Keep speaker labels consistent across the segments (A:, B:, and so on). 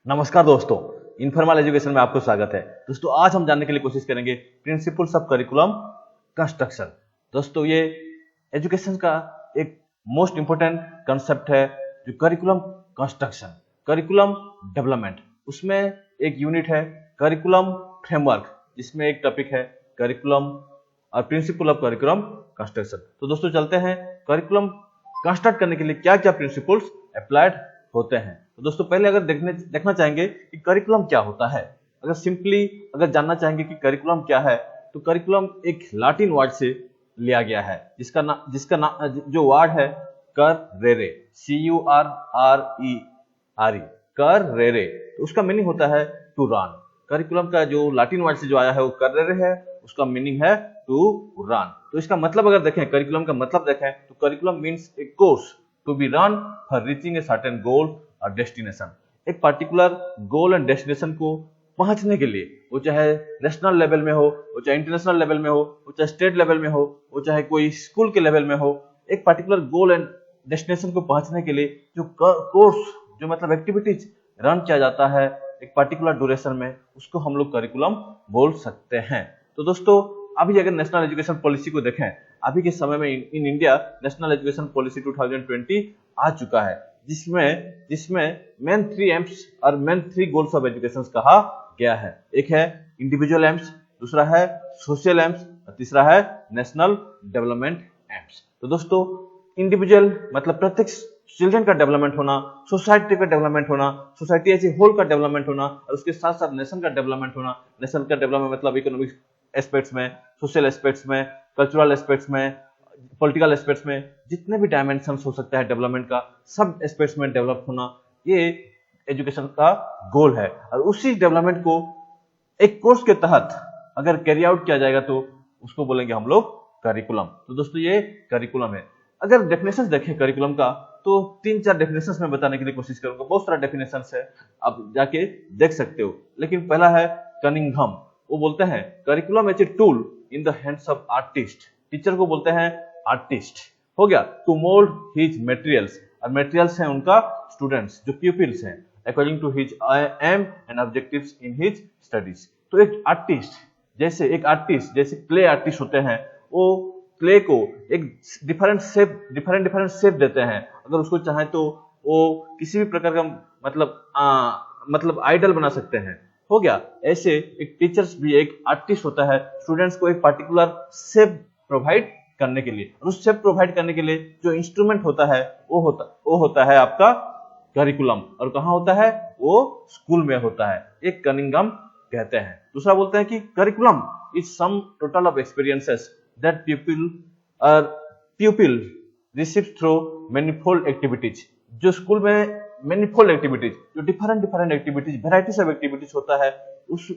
A: नमस्कार दोस्तों, informal education में आपको स्वागत है। दोस्तों आज हम जानने के लिए कोशिश करेंगे प्रिंसिपल्स ऑफ करिकुलम कंस्ट्रक्शन। दोस्तों ये एजुकेशन का एक मोस्ट इंपोर्टेंट कंसेप्ट है जो करिकुलम कंस्ट्रक्शन, करिकुलम डेवलपमेंट। उसमें एक यूनिट है करिकुलम फ्रेमवर्क, जिसमें एक टॉपिक है करिकुलम और प्रिंसिपल ऑफ करिकुलम कंस्ट्रक्शन। तो दोस्तों चलते हैं करिकुलम कंस्ट्रक्ट करने के लिए क्या क्या प्रिंसिपल्स अप्लाइड होते हैं। तो दोस्तों पहले अगर देखना चाहेंगे कि करिकुलम क्या होता है, अगर जानना चाहेंगे कि करिकुलम क्या है, तो करिकुलम एक लैटिन वर्ड से लिया गया है जिसका जो वर्ड है कररेरे, CURRERE, कररेरे। तो उसका मीनिंग होता है टू रन। करिकुलम का जो लैटिन वर्ड से जो आया है वो कररेरे है, उसका मीनिंग है टू रन। तो इसका मतलब अगर देखें, करिकुलम का मतलब देखें तो curriculum means a course to be run for reaching a certain goal और डेस्टिनेशन। एक पर्टिकुलर गोल एंड डेस्टिनेशन को पहुंचने के लिए, वो चाहे नेशनल लेवल में हो, वो चाहे इंटरनेशनल लेवल में हो, वो चाहे स्टेट लेवल में हो, वो चाहे कोई स्कूल के लेवल में हो, एक पर्टिकुलर गोल एंड डेस्टिनेशन को पहुंचने के लिए जो कोर्स, जो मतलब एक्टिविटीज रन किया जाता है एक पर्टिकुलर ड्यूरेशन में, उसको हम लोग करिकुलम बोल सकते हैं। तो दोस्तों अभी अगर नेशनल एजुकेशन पॉलिसी को देखें, अभी के समय में in India national education policy 2020 आ चुका है, जिसमें मेन 3 एम्स और मेन 3 गोल्स ऑफ एजुकेशन कहा गया है। एक है इंडिविजुअल एम्स, दूसरा है सोशल एम्स और तीसरा है नेशनल डेवलपमेंट एम्स। तो दोस्तों इंडिविजुअल मतलब प्रत्येक चिल्ड्रन का डेवलपमेंट होना, सोसाइटी का डेवलपमेंट होना, सोसाइटी एज ए होल का डेवलपमेंट होना, और उसके साथ साथ नेशन का डेवलपमेंट होना। नेशन का डेवलपमेंट मतलब इकोनॉमिक एस्पेक्ट्स में, सोशल एस्पेक्ट्स में, कल्चरल एस्पेक्ट्स में, पॉलिटिकल एस्पेक्ट्स में, जितने भी डायमेंशंस हो सकता है डेवलपमेंट का, सब एस्पेक्ट्स में डेवलप होना, ये एजुकेशन का गोल है। और उसी डेवलपमेंट को एक कोर्स के तहत अगर कैरी आउट किया जाएगा तो उसको बोलेंगे हम लोग करिकुलम। तो दोस्तों ये करिकुलम है। अगर डेफिनेशंस देखें करिकुलम का तो 3-4 डेफिनेशंस में बताने के लिए कोशिश करूंगा। बहुत सारा डेफिनेशंस है, आप जाके देख सकते हो। लेकिन पहला है कनिंघम, वो बोलते हैं curriculum as a tool in the hands of artist. Teacher को बोलते हैं आर्टिस्ट, हो गया, टू मोल्ड हिज मटेरियल्स, और मटेरियल्स हैं उनका स्टूडेंट्स जो प्यूपिल्स हैं, according to his aim and objectives in his studies. तो एक आर्टिस्ट जैसे क्ले आर्टिस्ट होते हैं, वो क्ले को एक डिफरेंट शेप देते हैं। अगर उसको चाहे तो वो किसी भी प्रकार का मतलब आइडल बना सकते हैं, हो गया। ऐसे एक टीचर्स भी एक आर्टिस्ट होता है, स्टूडेंट्स को एक पर्टिकुलर शेप प्रोवाइड करने के लिए, और उस शेप प्रोवाइड करने के लिए जो इंस्ट्रूमेंट होता है वो होता है आपका करिकुलम। और कहाँ होता है? वो स्कूल में होता है, एक कनिंघम कहते हैं। दूसरा बोलते हैं कि curriculum is sum total of experiences that pupil receives through manifold activities। जो स्कूल में मैनिफोल्ड एक्टिविटीज, जो different activities, varieties of activities होता है,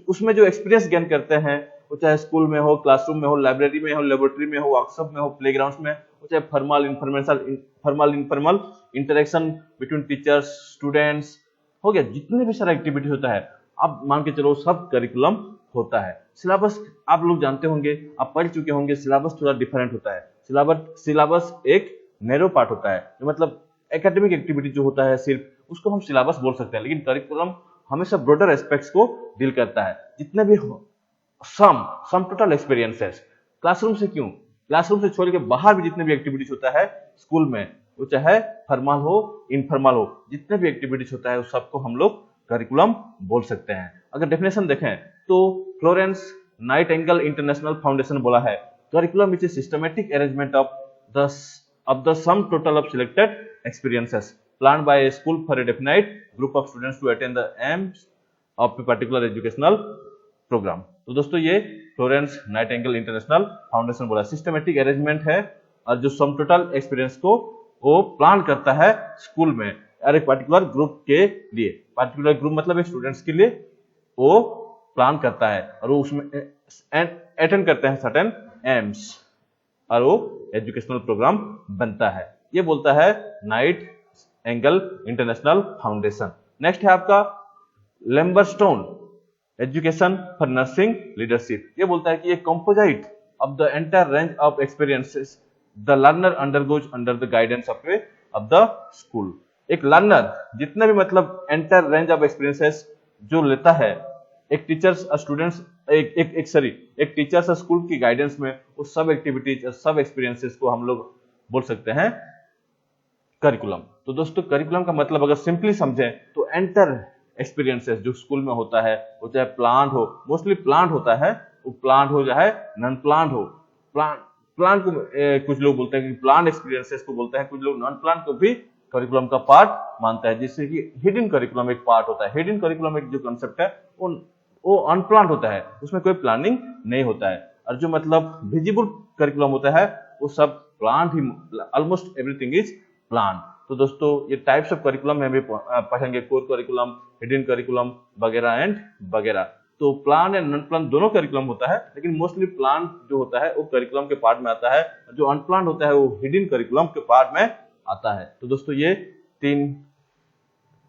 A: उसमें जो एक्सपीरियंस गेन करते हैं, वो चाहे स्कूल में हो, क्लासरूम में हो, लाइब्रेरी में हो, लेबोरेटरी में हो, वर्कशॉप में हो, प्लेग्राउंड में हो, चाहे formal informal interaction between teachers students, हो गया, जितने भी सारा एक्टिविटी होता है, आप मान के चलो सब करिकुलम होता है। सिलेबस आप लोग जानते होंगे, आप पढ़ चुके होंगे, सिलेबस थोड़ा डिफरेंट होता है। सिलेबस एक नैरो पार्ट होता है, मतलब एकेडमिक एक्टिविटी जो होता है सिर्फ, उसको हम सिलेबस बोल सकते हैं। लेकिन करिकुलम हमेशा ब्रॉडर एस्पेक्ट्स को डील करता है, जितने भी सम टोटल एक्सपीरियंसेस। क्लासरूम से क्यों, क्लासरूम से छोड़ के बाहर भी जितने भी एक्टिविटीज होता है स्कूल में, वो चाहे फॉर्मल हो इनफॉर्मल हो, जितने भी एक्टिविटीज होता है उस सबको हम लोग करिकुलम बोल सकते हैं। अगर डेफिनेशन देखें तो फ्लोरेंस नाइटिंगेल इंटरनेशनल फाउंडेशन बोला है curriculum is a systematic arrangement of the sum total of selected experiences planned by a school for a definite group of students to attend the aims of a particular educational program। तो दोस्तों ये Florence Nightingale international foundation बोला systematic arrangement है, और जो sum total experience को वो plan करता है स्कूल में और एक पर्टिकुलर ग्रुप के लिए, पर्टिकुलर ग्रुप मतलब एक स्टूडेंट्स के लिए वो प्लान करता है, और वो उसमें अटेंड करते हैं सर्टेन एम्स, और वो एजुकेशनल प्रोग्राम बनता है। ये बोलता है नाइटिंगेल इंटरनेशनल फाउंडेशन। नेक्स्ट है आपका लेम्बरस्टोन एजुकेशन फॉर नर्सिंग लीडरशिप। ये बोलता है कि एक composite of the entire range of experiences the learner undergoes under the guidance of the school. एक लर्नर जितने भी मतलब एंटर रेंज ऑफ एक्सपीरियंसेस जो लेता है, एक टीचर्स स्टूडेंट्स एक टीचर्स स्कूल की गाइडेंस में वो सब एक्टिविटीज, सब एक्सपीरियंसेस को हम लोग बोल सकते हैं करिकुलम। तो दोस्तों करिकुलम का मतलब अगर सिंपली समझें तो एंटर एक्सपीरियंसेस जो स्कूल में होता है, वो चाहे प्लांट हो, मोस्टली प्लांट होता है, वो प्लांट हो चाहे नॉन प्लांट हो। प्लांट को कुछ लोग बोलते हैं कि प्लांट एक्सपीरियंसेस को बोलते हैं, कुछ लोग नॉन प्लांट को भी करिकुलम का पार्ट मानता है, जिससे कि हिडन करिकुलम एक पार्ट होता है। हिडन करिकुलम एक जो कंसेप्ट है वो अनप्लान्ड होता है, उसमें कोई प्लानिंग नहीं होता है। और जो मतलब विजिबल करिकुलम होता है वो सब plant he, almost everything is plan. तो दोस्तों ये टाइप्स ऑफ करिकुलम में भी पढ़ेंगे, कोर करिकुलम, हिडन करिकुलम वगैरह एंड वगैरह। तो प्लान एंड नॉन प्लान दोनों करिकुलम होता है, लेकिन मोस्टली प्लान जो होता है वो करिकुलम के पार्ट में आता है, जो अनप्लान होता है वो हिडन करिकुलम के पार्ट में आता है। तो दोस्तों ये 3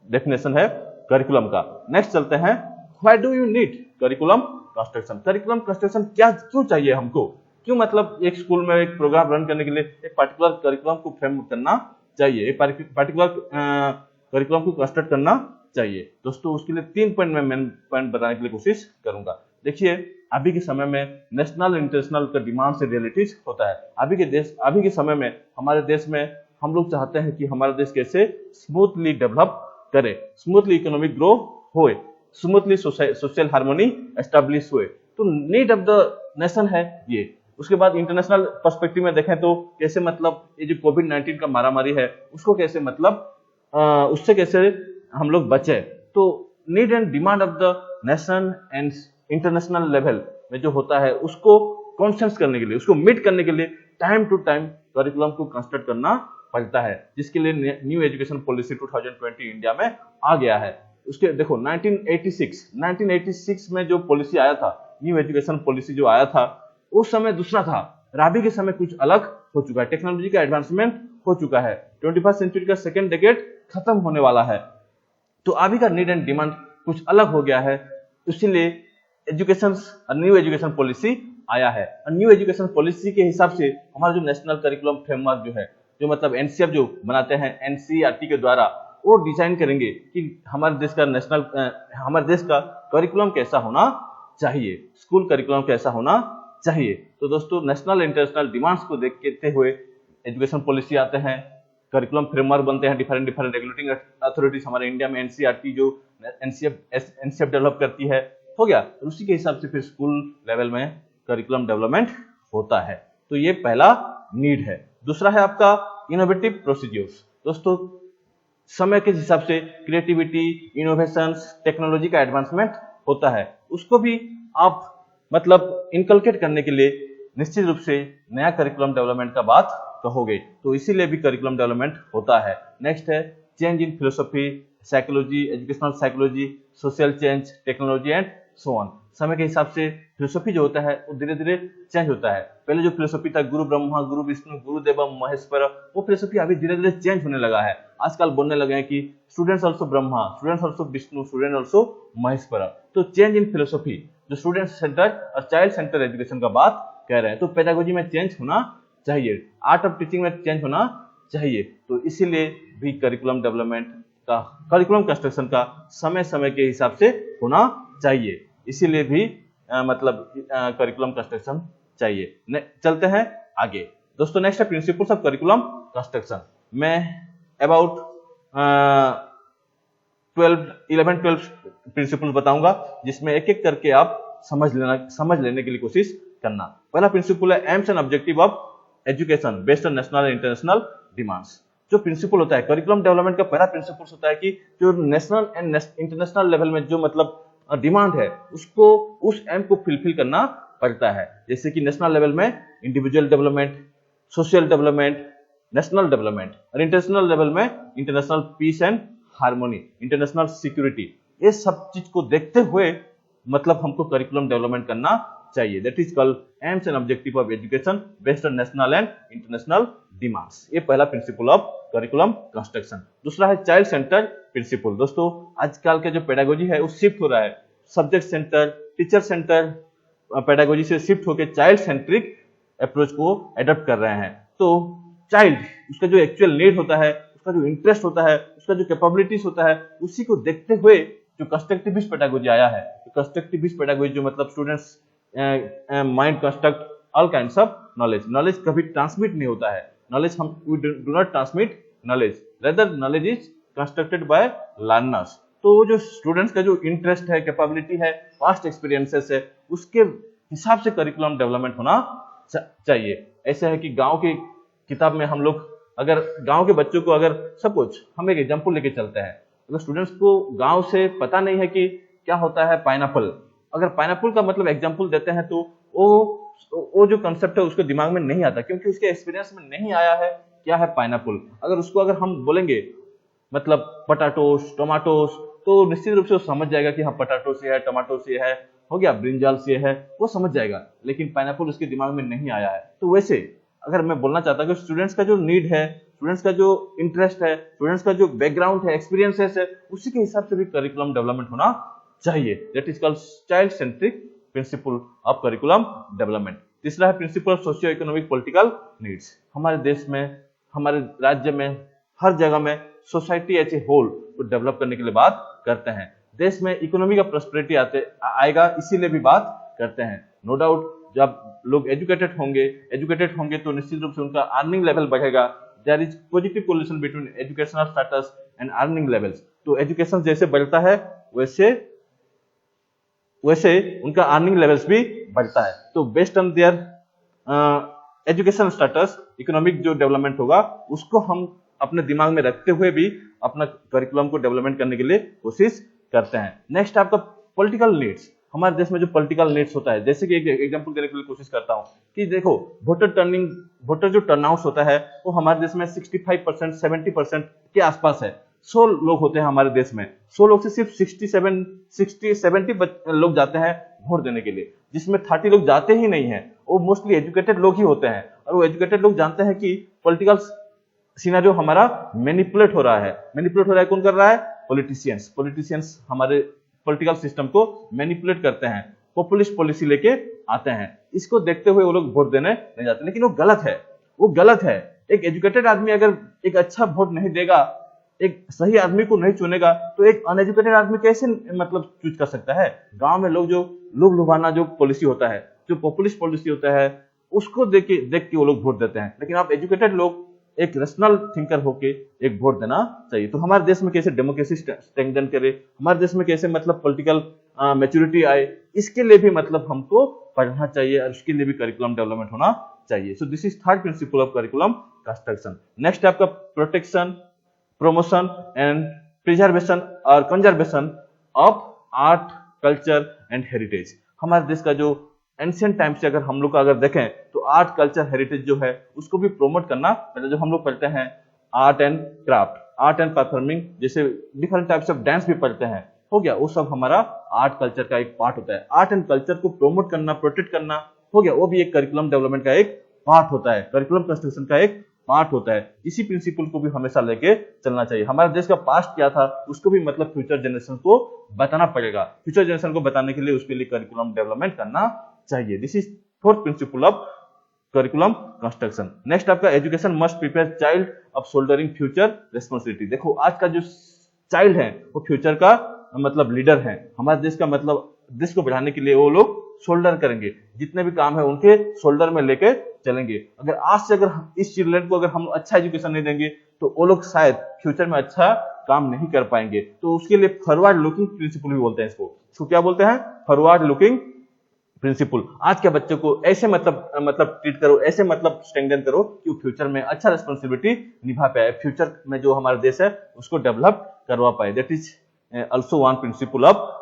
A: डेफिनेशन है करिकुलम का। नेक्स्ट चलते हैं, why do you need curriculum construction. Curriculum construction क्यों चाहिए हमको, क्यों मतलब एक स्कूल में एक प्रोग्राम रन करने के लिए एक पर्टिकुलर करिकुलम को फ्रेम करना चाहिए, एक पर्टिकुलर करिकुलम को कंस्ट्रक्ट करना चाहिए। दोस्तों उसके लिए 3 पॉइंट में पॉइंट बताने के लिए कोशिश करूंगा। देखिए अभी के समय में नेशनल इंटरनेशनल का डिमांड से रियलिटीज होता है। अभी के समय में हमारे देश में हम लोग चाहते हैं कि हमारा देश कैसे स्मूथली डेवलप करे, स्मूथली इकोनॉमिक ग्रो होए, स्मूथली सोशल हार्मोनी एस्टैब्लिश हुए। तो नीड ऑफ द नेशन है ये। उसके बाद इंटरनेशनल पर्सपेक्टिव में देखें तो कैसे मतलब ये जो कोविड-19 का मारामारी है उसको कैसे मतलब उससे कैसे हम लोग बचे। तो need and demand of the nation and international level में जो होता है उसको कॉन्सेंस करने के लिए, उसको मीट करने के लिए टाइम टू टाइम करिकुलम को कंस्ट्रक्ट करना पड़ता है, जिसके लिए न्यू एजुकेशन पॉलिसी 2020 इंडिया में आ गया है। उसके देखो 1986 में जो पॉलिसी आया था, न्यू एजुकेशन पॉलिसी जो आया था उस समय दूसरा था, अभी के समय कुछ अलग हो चुका है। टेक्नोलॉजी का एडवांसमेंट हो चुका है, 21st सेंचुरी का सेकेंड डेकेड खत्म होने वाला है, तो अभी का नीड एंड डिमांड कुछ अलग हो गया है। इसीलिए न्यू एजुकेशन पॉलिसी आया है। न्यू एजुकेशन पॉलिसी के हिसाब से हमारा जो नेशनल करिकुलम फ्रेमवर्क जो है, जो मतलब एनसीएफ जो बनाते हैं एनसीईआरटी के द्वारा, वो डिजाइन करेंगे कि हमारे देश का करिकुलम कैसा होना चाहिए, स्कूल करिकुलम कैसा होना चाहिए। तो दोस्तों नेशनल इंटरनेशनल डिमांड्स को देखते हुए एजुकेशन पॉलिसी आते हैं, करिकुलम फ्रेमवर्क बनते हैं, डिफरेंट रेगुलेटिंग अथॉरिटीज हमारे इंडिया में एनसीईआरटी जो एनसीएफ डेवलप करती है, हो गया। तो उसी के हिसाब से फिर स्कूल लेवल में करिकुलम डेवलपमेंट होता है। तो ये पहला नीड है। दूसरा है आपका इनोवेटिव प्रोसीड्यूर्स। दोस्तों समय के हिसाब से क्रिएटिविटी, इनोवेशंस, टेक्नोलॉजी का एडवांसमेंट होता है, उसको भी आप मतलब इनकलकेट करने के लिए निश्चित रूप से नया करिकुलम डेवलपमेंट का बात कहोगे, तो इसीलिए भी करिकुलम डेवलपमेंट होता है। नेक्स्ट है change in philosophy, psychology, educational psychology, social change, technology and so on. समय के हिसाब से फिलोसफी जो होता है वो धीरे धीरे चेंज होता है। पहले जो फिलोसफी था गुरु ब्रह्मा, गुरु विष्णु, गुरुदेवम महेश्वर, वो फिलोसफी अभी धीरे धीरे चेंज होने लगा है। आजकल बोलने लगे हैं कि students also Brahma, students also Vishnu, student also Maheshwar. तो चेंज इन फिलोसफी, जो स्टूडेंट सेंटर और चाइल्ड सेंटर एजुकेशन का बात कह रहे हैं, तो पेडागोजी में चेंज होना चाहिए, आर्ट ऑफ टीचिंग में चेंज होना चाहिए। तो इसीलिए भी करिकुलम डेवलपमेंट का, करिकुलम कंस्ट्रक्शन का समय समय के हिसाब से होना चाहिए, इसीलिए भी मतलब करिकुलम कंस्ट्रक्शन चाहिए। चलते हैं आगे। दोस्तों नेक्स्ट है प्रिंसिपल्स ऑफ करिकुलम कंस्ट्रक्शन। मैं अबाउट 11-12 प्रिंसिपल बताऊंगा, जिसमें एक एक करके आप समझ लेने के लिए कोशिश करना। पहला प्रिंसिपल है AIIMS and objective of education based on national and international demands. जो प्रिंसिपल होता है करिकुलम डेवलपमेंट का, पहला प्रिंसिपल होता है कि जो नेशनल एंड इंटरनेशनल लेवल में जो मतलब डिमांड है उसको, उस एम को फुलफिल करना पड़ता है। जैसे कि नेशनल लेवल में individual development, social development, national development, और इंटरनेशनल लेवल में international peace and harmony, international security. ये सब चीज को देखते हुए मतलब हमको करिकुलम डेवलपमेंट करना चाहिए। That is called AIIMS and objective of education based on national and international demands. ये पहला प्रिंसिपल ऑफ करिकुलम कंस्ट्रक्शन। दूसरा है चाइल्ड सेंटर प्रिंसिपल। दोस्तों आजकल का जो पेडागोजी है वो शिफ्ट हो रहा है, subject centre, teacher centre pedagogy से शिफ्ट होकर चाइल्ड सेंट्रिक अप्रोच को एडॉप्ट कर रहे हैं। तो चाइल्ड, उसका जो एक्चुअल नीड होता है उसका जो इंटरेस्ट होता है, उसका जो कैपेबिलिटीज होता है, उसी को देखते हुए जो कंस्ट्रक्टिविस्ट पेडागोजी आया है। कंस्ट्रक्टिविस्ट पेडागोजी जो मतलब students mind construct all kinds of knowledge. Knowledge कभी ट्रांसमिट नहीं होता है, नॉलेज हम we do not transmit knowledge, rather knowledge is constructed by learners. तो जो स्टूडेंट्स का जो इंटरेस्ट है, कैपेबिलिटी है, पास्ट एक्सपीरियंसेस है, उसके हिसाब से करिकुलम डेवलपमेंट होना चाहिए। ऐसे है कि गांव की किताब में हम लोग अगर गांव के बच्चों को अगर सपोज हम एक एग्जांपल लेके चलते हैं, अगर स्टूडेंट्स को गांव से पता नहीं है कि क्या होता है पाइनएप्पल, अगर पाइनएप्पल का मतलब एग्जांपल देते हैं तो वो जो कंसेप्ट है उसके दिमाग में नहीं आता, क्योंकि उसके एक्सपीरियंस में नहीं आया है क्या है पाइनएप्पल। अगर उसको अगर हम बोलेंगे मतलब पटाटोस, टोमाटोस, तो निश्चित रूप से वो समझ जाएगा कि हाँ पटाटो से है, टमाटो से है, हो गया ब्रिंजाल से है, वो समझ जाएगा, लेकिन पाइनएप्पल उसके दिमाग में नहीं आया है। तो वैसे अगर मैं बोलना चाहता हूँ कि स्टूडेंट्स का जो नीड है, स्टूडेंट्स का जो इंटरेस्ट है, स्टूडेंट्स का जो बैकग्राउंड है, एक्सपीरियंसेस है, उसी के हिसाब से भी करिकुलम डेवलपमेंट होना चाहिए। That is called child centric principal of curriculum development. तीसरा है principle of socio economic political needs. हमारे देश में, हमारे राज्य में, हर जगह में सोसाइटी एज ए होल को डेवलप करने के लिए बात करते हैं। देश में इकोनॉमी का प्रॉस्पेरिटी आएगा, इसीलिए भी बात करते हैं। नो डाउट जब लोग एजुकेटेड होंगे तो निश्चित रूप से उनका अर्निंग लेवल बढ़ेगा। There is positive correlation between educational status and earning levels. तो एजुकेशन जैसे बढ़ता है वैसे उनका अर्निंग लेवल्स भी बढ़ता है। तो based on their education status economic जो डेवलपमेंट होगा उसको हम अपने दिमाग में रखते हुए भी अपना करिकुलम को डेवलपमेंट करने के लिए कोशिश करते हैं। नेक्स्ट आपका पॉलिटिकल नीड्स। हमारे देश में जो पॉलिटिकल नीड्स होता है, जैसे कि एक एग्जांपल देने के लिए कोशिश करता हूं कि देखो वोटर जो टर्नआउट होता है वो हमारे देश में 65% 70% के आसपास है। 100 लोग होते हैं हमारे देश में, 100 लोग से सिर्फ 60-70 लोग जाते हैं वोट देने के लिए, जिसमें 30 लोग जाते ही नहीं है। वो मोस्टली एजुकेटेड लोग ही होते हैं, और वो एजुकेटेड लोग जानते हैं कि पॉलिटिकल सिनेरियो हमारा मैनिपुलेट हो रहा है। कौन कर रहा है? पॉलिटिशियंस हमारे पॉलिटिकल सिस्टम को मैनिपुलेट करते हैं, पॉपुलिस्ट पॉलिसी लेके आते हैं। इसको देखते हुए वो लोग वोट देने नहीं जाते, लेकिन वो गलत है। एक एजुकेटेड आदमी अगर एक अच्छा वोट नहीं देगा, एक सही आदमी को नहीं चुनेगा, तो एक अनएजुकेटेड आदमी कैसे मतलब चूज कर सकता है? गांव में लोग लुभाना जो पॉलिसी होता है, जो पॉपुलिस्ट पॉलिसी होता है, उसको देख के वो लोग वोट देते हैं। लेकिन आप एजुकेटेड लोग एक रैशनल थिंकर होके एक वोट देना चाहिए। तो हमारे देश में कैसे डेमोक्रेसी स्ट्रेंथन करे, हमारे देश में कैसे मतलब पॉलिटिकल मैच्योरिटी आए, इसके लिए भी मतलब हमको पढ़ना चाहिए, और उसके लिए भी करिकुलम डेवलपमेंट होना चाहिए। So this is third principal of curriculum construction. Next आपका प्रोटेक्शन, प्रमोशन एंड प्रिजर्वेशन और conservation of art, culture and heritage. हमारे देश का जो एंशिएंट टाइम से अगर हम लोग का अगर देखें तो आर्ट, कल्चर, हेरिटेज जो है उसको भी प्रमोट करना, मतलब जो हम लोग पढ़ते हैं art and craft, art and performing, जैसे डिफरेंट टाइप्स ऑफ डांस भी पढ़ते हैं, हो गया, वो सब हमारा आर्ट कल्चर का एक पार्ट होता है। आर्ट एंड कल्चर को प्रमोट करना, प्रोटेक्ट करना, हो गया, वो भी एक करिकुलम डेवलपमेंट का एक पार्ट होता है, करिकुलम कंस्ट्रक्शन का एक पार्ट होता है। इसी प्रिंसिपल को भी हमेशा लेके चलना चाहिए। हमारे देश का पास्ट क्या था उसको भी मतलब फ्यूचर जनरेशन को बताना पड़ेगा। फ्यूचर जनरेशन को बताने के लिए उसके लिए करिकुलम डेवलपमेंट करना चाहिए। This is fourth principle of curriculum construction. Next आपका education must prepare child of shouldering future responsibility. देखो आज का जो चाइल्ड है वो फ्यूचर का मतलब लीडर है। हमारे देश का मतलब देश को बढ़ाने के लिए वो लोग शोल्डर करेंगे, जितने भी काम है उनके शोल्डर में लेके चलेंगे। अगर आज से अगर इस चिल्ड्रन को अगर हम अच्छा एजुकेशन नहीं देंगे तो वो लोग शायद फ्यूचर में अच्छा काम नहीं कर पाएंगे। तो उसके लिए फॉरवर्ड लुकिंग प्रिंसिपल भी बोलते हैं इसको क्या बोलते हैं? Forward looking principle. आज के बच्चे को ऐसे मतलब ट्रीट करो, ऐसे मतलब स्ट्रेंथन करो कि वो फ्यूचर में अच्छा रिस्पांसिबिलिटी निभा पाए, फ्यूचर में जो हमारा देश है उसको डेवलप करवा पाए। That is also one principle of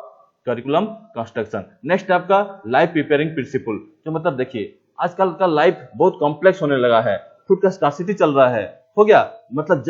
A: curriculum construction. Next आपका लाइफ प्रिपेयरिंग प्रिंसिपल, जो मतलब देखिए आजकल का लाइफ बहुत कॉम्प्लेक्स होने लगा है, फूड का स्कार्सिटी चल रहा है, हो गया, मतलब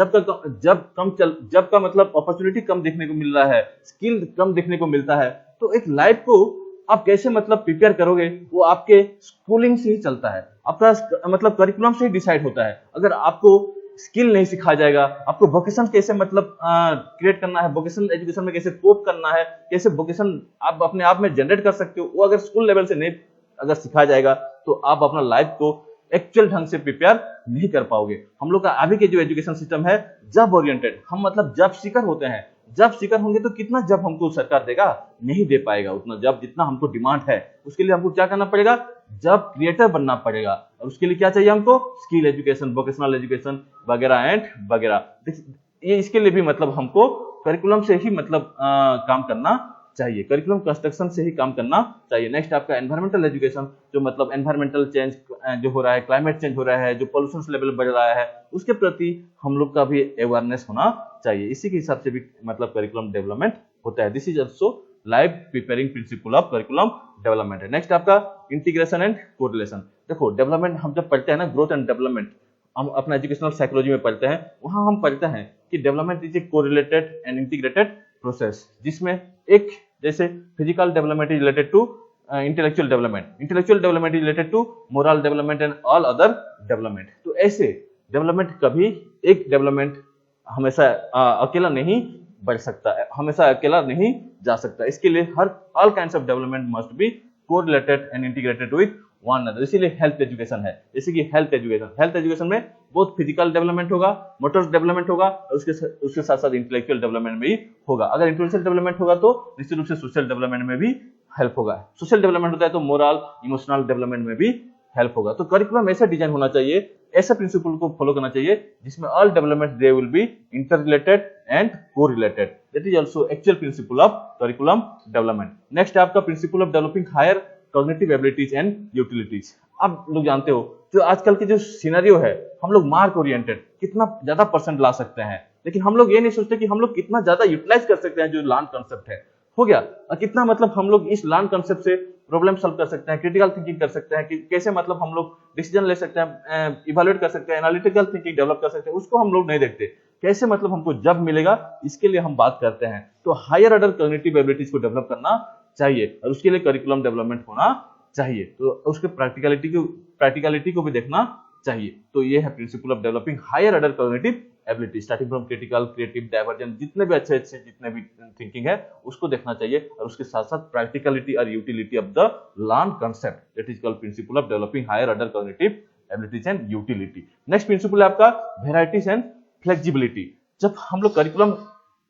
A: जब का मतलब अपॉर्चुनिटी कम देखने को मिल रहा है, स्किल कम देखने को मिलता है। तो एक लाइफ को आप कैसे मतलब प्रिपेयर करोगे वो आपके स्कूलिंग से ही चलता है, आपका मतलब करिकुलम से ही डिसाइड होता है। अगर आपको स्किल नहीं सिखाया जाएगा, आपको वोकेशन कैसे मतलब क्रिएट करना है, वोकेशन एजुकेशन में कैसे कोप करना है, कैसे वोकेशन आप अपने आप में जनरेट कर सकते हो, वो अगर स्कूल लेवल से नहीं अगर सिखाया जाएगा तो आप अपना लाइफ को एक्चुअल ढंग से प्रिपेयर नहीं कर पाओगे। हम लोग का अभी के जो एजुकेशन सिस्टम है जॉब ओरिएंटेड, हम मतलब जॉब सीकर होते हैं। जॉब सीकर होंगे तो कितना जॉब हमको सरकार देगा? नहीं दे पाएगा उतना जॉब जितना हमको डिमांड है। उसके लिए हमको क्या करना पड़ेगा? जॉब क्रिएटर बनना पड़ेगा। और उसके लिए क्या चाहिए हमको? स्किल एजुकेशन, वोकेशनल एजुकेशन वगैरह एंड वगैरह। ये इसके लिए भी मतलब हमको करिकुलम से ही मतलब काम करना चाहिए, करिकुलम कंस्ट्रक्शन से ही काम करना चाहिए। नेक्स्ट आपका एनवायरमेंटल एजुकेशन, जो मतलब एनवायरमेंटल चेंज जो हो रहा है, क्लाइमेट चेंज हो रहा है, जो पोल्यूशन लेवल बढ़ रहा है, उसके प्रति हम लोग का भी अवेयरनेस होना चाहिए। इसी के हिसाब से भी मतलब करिकुलम डेवलपमेंट होता है। This is also live preparing principal of curriculum development है। नेक्स्ट आपका इंटीग्रेशन एंड कोरिलेशन। देखो डेवलपमेंट हम जब पढ़ते हैं ना, ग्रोथ एंड डेवलपमेंट, हम अपना एजुकेशनल साइकोलॉजी में पढ़ते हैं, वहां हम पढ़ते हैं कि development is a correlated and integrated process, जिसमें एक जैसे physical development is related to intellectual development, intellectual development is related to moral development and all other development. तो ऐसे डेवलपमेंट कभी एक डेवलपमेंट हमेशा अकेला नहीं बढ़ सकता है, हमेशा अकेला नहीं जा सकता। इसके लिए हर all kinds of development must be correlated and integrated with one another. इसीलिए हेल्थ एजुकेशन है। जैसे कि हेल्थ एजुकेशन में बहुत फिजिकल डेवलपमेंट होगा, मोटर डेवलपमेंट होगा, और उसके साथ साथ इंटेलेक्चुअल डेवलपमेंट भी होगा। अगर इंटेलेक्चुअल डेवलपमेंट होगा तो निश्चित रूप से सोशल डेवलपमेंट में भी हेल्प होगा। सोशल डेवलपमेंट होता है तो मोरल इमोशनल डेवलपमेंट में भी हेल्प होगा। तो करिकुलम ऐसा डिजाइन होना चाहिए, ऐसा प्रिंसिपल को फॉलो करना चाहिए जिसमें all development they will be interrelated and correlated. That is also actual principle of curriculum development. Next आपका principle of developing higher cognitive abilities and utilities. आप लोग जानते हो जो आजकल की जो सिनेरियो है, हम लोग मार्क ओरिएंटेड कितना ज्यादा परसेंट ला सकते हैं, लेकिन हम लोग ये नहीं सोचते कि हम लोग कितना ज्यादा यूटिलाइज कर सकते हैं जो लर्न कांसेप्ट है, हो गया, और कितना मतलब हम लोग इस लर्न कांसेप्ट से प्रॉब्लम सॉल्व कर सकते हैं, क्रिटिकल थिंकिंग कर सकते हैं, कि कैसे मतलब हम लोग डिसीजन ले सकते हैं, इवैल्यूएट कर सकते हैं, एनालिटिकल थिंकिंग डेवलप कर सकते हैं, उसको हम लोग नहीं देखते। कैसे मतलब हमको जब मिलेगा, इसके लिए हम बात करते हैं। तो हायर ऑर्डर कॉग्निटिव एबिलिटीज को डेवलप करना चाहिए और उसके लिए करिकुलम डेवलपमेंट होना चाहिए। तो उसके प्रैक्टिकलिटी को भी देखना चाहिए। तो ये है principle of developing higher order cognitive ability, starting from critical, creative, divergent, जितने भी अच्छे जितने भी थिंकिंग है उसको देखना चाहिए, और उसके साथ साथ प्रैक्टिकलिटी और utility of the learn concept, that is called principle of developing higher order cognitive abilities and utility. Next principle है आपका वेराइटीज एंड फ्लेक्सिबिलिटी। जब हम लोग करिकुलम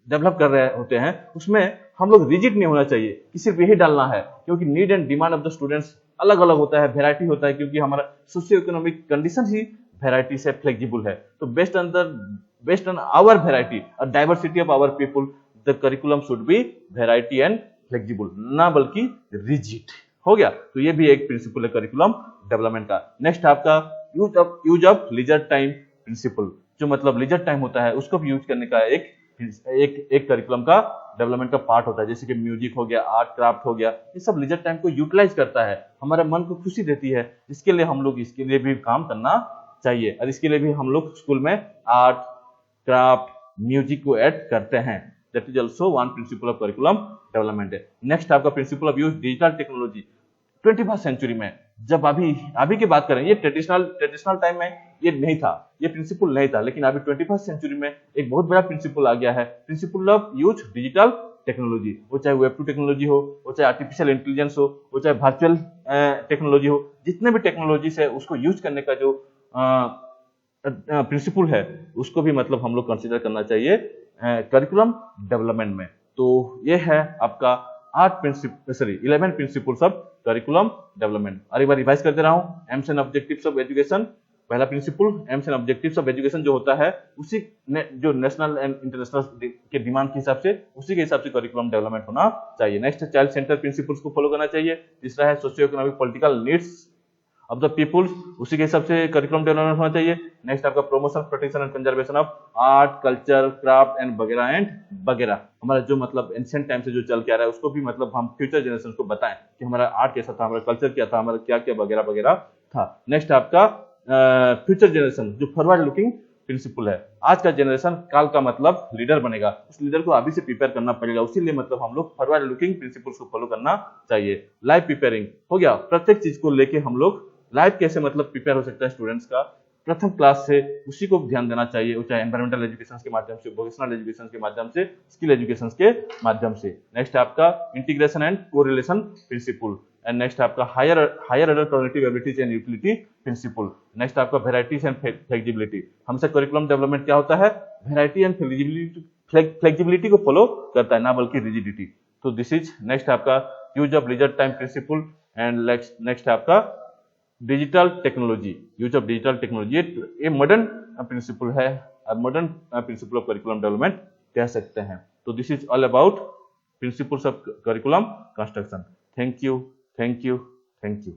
A: डेवलप कर रहे होते हैं उसमें हम लोग रिजिड नहीं होना चाहिए कि सिर्फ यही डालना है, क्योंकि need and demand of the students अलग अलग होता है, वेराइटी होता है, क्योंकि हमारा सोशियो इकोनॉमिक कंडीशन ही वेराइटी से फ्लेक्सिबल है। तो बेस्ड ऑन आवर वेराइटी और diversity of our people, the curriculum should be variety and flexible, ना बल्कि रिजिड, हो गया। तो ये भी एक प्रिंसिपल है करिकुलम डेवलपमेंट का। नेक्स्ट आपका use of leisure time principle, जो मतलब लीजर टाइम होता है उसको भी यूज करने का एक करिकुलम का डेवलपमेंट का पार्ट होता है। जैसे कि म्यूजिक हो गया, आर्ट क्राफ्ट हो गया, ये सब लीजर टाइम को यूटिलाइज करता है, हमारे मन को खुशी देती है। इसके लिए हम लोग इसके लिए भी काम करना चाहिए, और इसके लिए भी हम लोग स्कूल में आर्ट क्राफ्ट म्यूजिक को ऐड करते हैं। That is also one principle of curriculum development है। नेक्स्ट आपका principle of use digital technology. 21st century में जब अभी की बात करें, ये ट्रेडिशनल टाइम में ये नहीं था, ये प्रिंसिपल नहीं था, लेकिन अभी 21st सेंचुरी में एक बहुत बड़ा प्रिंसिपल आ गया है, principle of use digital technology. वो चाहे वेब 2 टेक्नोलॉजी हो, वो चाहे आर्टिफिशियल इंटेलिजेंस हो, वो चाहे वर्चुअल टेक्नोलॉजी हो, जितने भी टेक्नोलॉजी है उसको यूज करने का जो प्रिंसिपल है उसको भी मतलब हम लोग कंसिडर करना चाहिए करिकुलम डेवलपमेंट में। तो ये है आपका 11 प्रिंसिपल्स ऑफ करिकुलम डेवलपमेंट। और एक बार रिवाइज करते रहा हूँ। Aims and objectives of education, पहला principle aims and objectives of education जो होता है उसी जो नेशनल एंड इंटरनेशनल के डिमांड के हिसाब से उसी के हिसाब से करिकुलम डेवलपमेंट होना चाहिए। नेक्स्ट चाइल्ड सेंटर प्रिंसिपल्स को फॉलो करना चाहिए। तीसरा है socio economic political needs of the peoples, उसी के हिसाब से करिकुलम डेवलपमेंट होना चाहिए। नेक्स्ट आपका promotion protection and conservation of art culture craft and वगैरह हमारा जो मतलब एंशिएंट टाइम से जो चल के आ रहा है उसको भी मतलब हम फ्यूचर जनरेशन को बताएं कि हमारा आर्ट कैसा था, हमारा कल्चर क्या था, हमारा क्या क्या वगैरह था। नेक्स्ट आपका फ्यूचर जनरेशन जो फॉरवर्ड लुकिंग प्रिंसिपल है। आज का जनरेशन काल का मतलब लीडर बनेगा, उस लीडर को अभी से प्रिपेयर करना पड़ेगा, उसीलिए मतलब हम लोग फॉरवर्ड लुकिंग प्रिंसिपल्स को फॉलो करना चाहिए। लाइफ प्रिपेयरिंग हो गया, प्रत्येक चीज को लेके हम लोग लाइफ कैसे मतलब प्रिपेयर हो सकता है स्टूडेंट्स का प्रथम क्लास से, उसी को ध्यान देना चाहिए, चाहे एनवायरमेंटल एजुकेशन के माध्यम से, वोकेशनल एजुकेशन के माध्यम से, स्किल एजुकेशन के माध्यम से। नेक्स्ट आपका integration and correlation principle, and next आपका higher order cognitive abilities and utility principle. Next आपका वेराइटीज एंड फ्लेक्सिबिलिटी। हमसे करिकुलम डेवलपमेंट क्या होता है, वेराइटी एंड फ्लेक्सिबिलिटी को फॉलो करता है, ना बल्कि रिजिडिटी। तो दिस इज नेक्स्ट आपका use of leisure time principle and next आपका digital technology, use of digital technology. ये मॉडर्न प्रिंसिपल है, modern principle of curriculum development कह सकते हैं। तो this is all about principles of curriculum construction. Thank you, thank you, thank you.